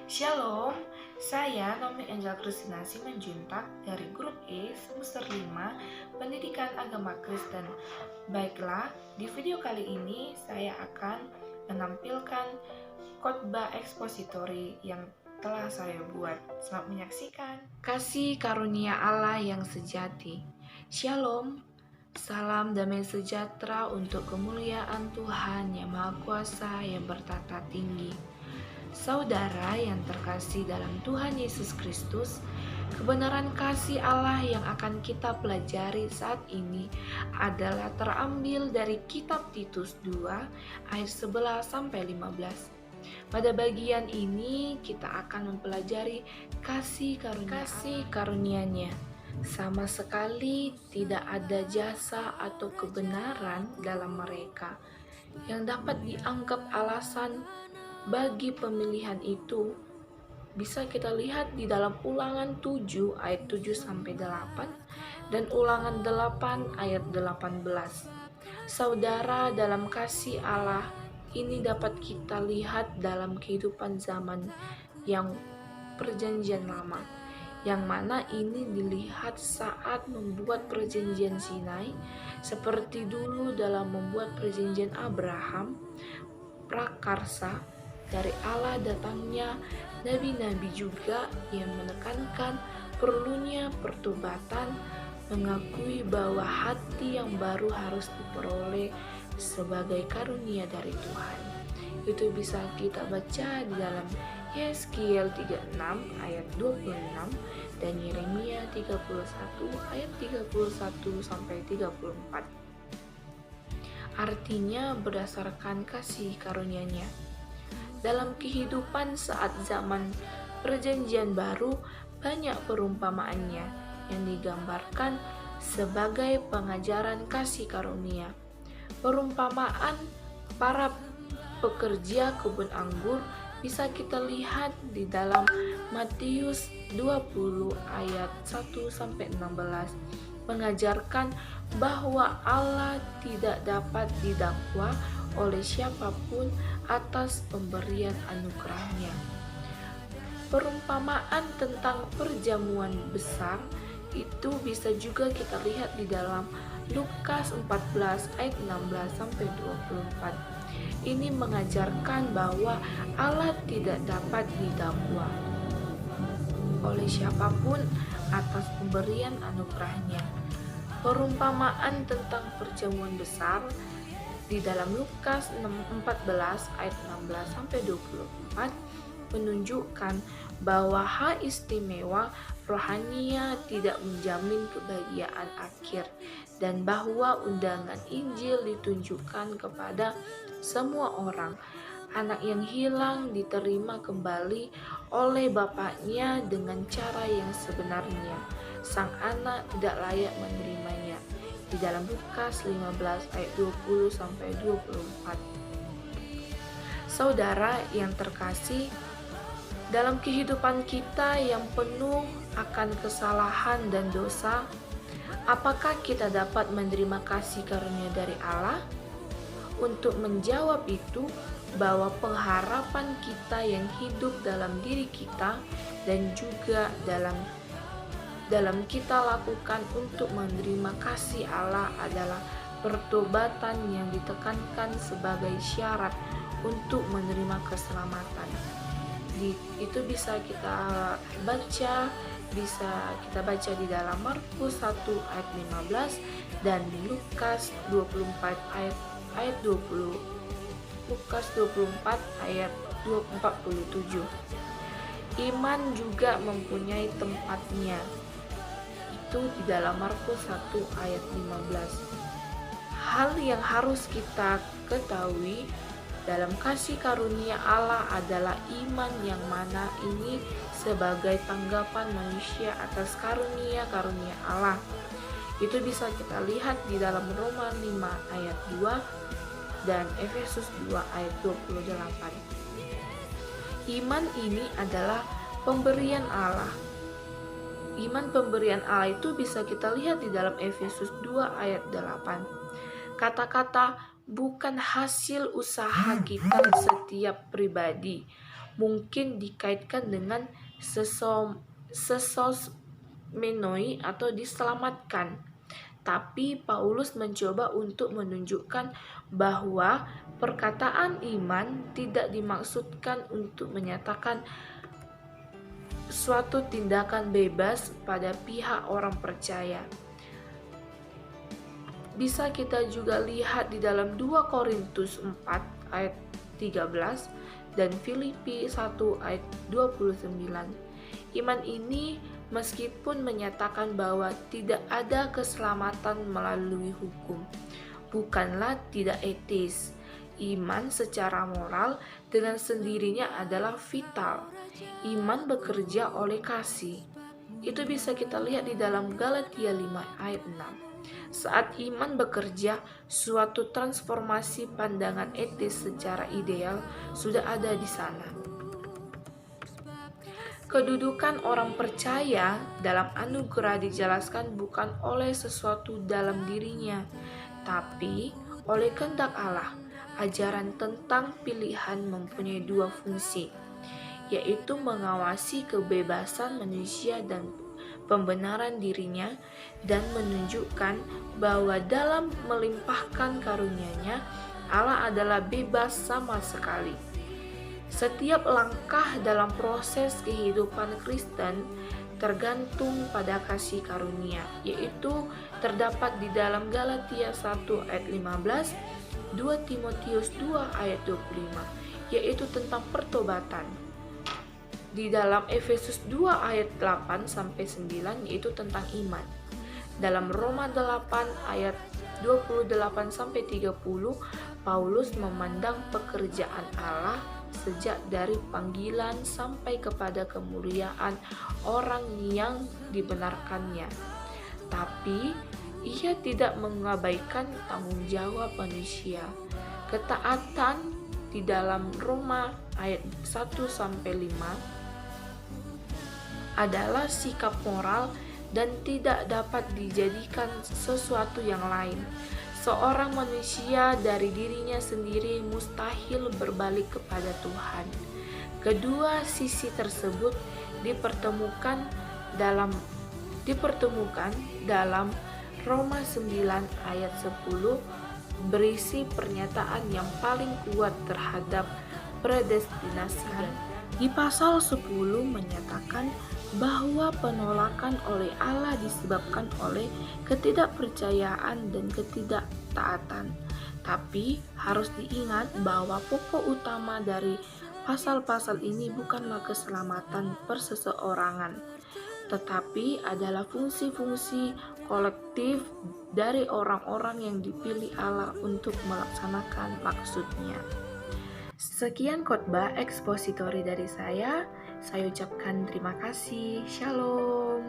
Shalom, saya Nomi Angel Kristina Simanjuntak dari grup E semester 5 Pendidikan Agama Kristen. Baiklah, di video kali ini saya akan menampilkan khotbah ekspositori yang telah saya buat. Selamat menyaksikan. Kasih karunia Allah yang sejati. Shalom, salam damai sejahtera untuk kemuliaan Tuhan Yang Maha Kuasa yang bertata tinggi. Saudara yang terkasih dalam Tuhan Yesus Kristus, kebenaran kasih Allah yang akan kita pelajari saat ini adalah terambil dari kitab Titus 2 ayat 11-15. Pada bagian ini kita akan mempelajari kasih karunia-Nya. Sama sekali tidak ada jasa atau kebenaran dalam mereka yang dapat dianggap alasan bagi pemilihan itu. Bisa kita lihat di dalam Ulangan 7 ayat 7-8 dan Ulangan 8 ayat 18. Saudara, dalam kasih Allah ini dapat kita lihat dalam kehidupan zaman yang perjanjian lama, yang mana ini dilihat saat membuat perjanjian Sinai, seperti dulu dalam membuat perjanjian Abraham, prakarsa dari Allah datangnya nabi-nabi juga yang menekankan perlunya pertobatan, mengakui bahwa hati yang baru harus diperoleh sebagai karunia dari Tuhan. Itu bisa kita baca di dalam Yeskiel 36 ayat 26 dan Yeremia 31 ayat 31-34. Artinya berdasarkan kasih karunia-Nya. Dalam kehidupan saat zaman perjanjian baru, banyak perumpamaannya yang digambarkan sebagai pengajaran kasih karunia. Perumpamaan para pekerja kebun anggur bisa kita lihat di dalam Matius 20 ayat 1-16, mengajarkan bahwa Allah tidak dapat didakwa oleh siapapun atas pemberian anugerahnya. Perumpamaan tentang perjamuan besar itu bisa juga kita lihat di dalam Lukas 14 ayat 16-24. Ini mengajarkan bahwa Allah tidak dapat didakwa oleh siapapun atas pemberian anugerahnya. Perumpamaan tentang perjamuan besar di dalam Lukas 14 ayat 16-24 menunjukkan bahwa hak istimewa rohania tidak menjamin kebahagiaan akhir, dan bahwa undangan Injil ditunjukkan kepada semua orang. Anak yang hilang diterima kembali oleh bapaknya dengan cara yang sebenarnya. Sang anak tidak layak menerimanya. Di dalam Lukas 15 ayat 20-24. Saudara yang terkasih, dalam kehidupan kita yang penuh akan kesalahan dan dosa, apakah kita dapat menerima kasih karunia dari Allah? Untuk menjawab itu, bahwa pengharapan kita yang hidup dalam diri kita dan juga dalam kita lakukan untuk menerima kasih Allah adalah pertobatan yang ditekankan sebagai syarat untuk menerima keselamatan. Itu bisa kita baca di dalam Markus 1 ayat 15 dan di Lukas 24 ayat 20. Lukas 24 ayat 47. Iman juga mempunyai tempatnya, itu di dalam Markus 1 ayat 15. Hal yang harus kita ketahui dalam kasih karunia Allah adalah iman, yang mana ini sebagai tanggapan manusia atas karunia-karunia Allah. Itu bisa kita lihat di dalam Roma 5 ayat 2 dan Efesus 2 ayat 28. Iman ini adalah pemberian Allah. Iman pemberian Allah itu bisa kita lihat di dalam Efesus 2 ayat 8. Kata-kata bukan hasil usaha kita setiap pribadi, mungkin dikaitkan dengan sesosmenoi atau diselamatkan. Tapi Paulus mencoba untuk menunjukkan bahwa perkataan iman tidak dimaksudkan untuk menyatakan suatu tindakan bebas pada pihak orang percaya. Bisa kita juga lihat di dalam 2 Korintus 4 ayat 13 dan Filipi 1 ayat 29. Iman ini meskipun menyatakan bahwa tidak ada keselamatan melalui hukum, bukanlah tidak etis. Iman secara moral dengan sendirinya adalah vital. Iman bekerja oleh kasih. Itu bisa kita lihat di dalam Galatia 5 ayat 6. Saat iman bekerja, suatu transformasi pandangan etis secara ideal sudah ada di sana. Kedudukan orang percaya dalam anugerah dijelaskan bukan oleh sesuatu dalam dirinya, tapi oleh kehendak Allah. Ajaran tentang pilihan mempunyai 2 fungsi, yaitu mengawasi kebebasan manusia dan pembenaran dirinya, dan menunjukkan bahwa dalam melimpahkan karunia-Nya, Allah adalah bebas sama sekali. Setiap langkah dalam proses kehidupan Kristen tergantung pada kasih karunia, yaitu terdapat di dalam Galatia 1 ayat 15, 2 Timotius 2 ayat 25, yaitu tentang pertobatan. Di dalam Efesus 2 ayat 8 sampai 9 yaitu tentang iman. Dalam Roma 8 ayat 28 sampai 30, Paulus memandang pekerjaan Allah sejak dari panggilan sampai kepada kemuliaan orang yang dibenarkannya. Tapi ia tidak mengabaikan tanggung jawab manusia. Ketaatan di dalam Roma ayat 1 sampai 5 adalah sikap moral dan tidak dapat dijadikan sesuatu yang lain. Seorang manusia dari dirinya sendiri mustahil berbalik kepada Tuhan. Kedua sisi tersebut dipertemukan dalam Roma 9 ayat 10 berisi pernyataan yang paling kuat terhadap predestinasi. Di pasal 10 menyatakan bahwa penolakan oleh Allah disebabkan oleh ketidakpercayaan dan ketidaktaatan. Tapi harus diingat bahwa pokok utama dari pasal-pasal ini bukanlah keselamatan perseseorangan, tetapi adalah fungsi-fungsi kolektif dari orang-orang yang dipilih Allah untuk melaksanakan maksud-Nya. Sekian khotbah ekspositori dari saya ucapkan terima kasih. Shalom.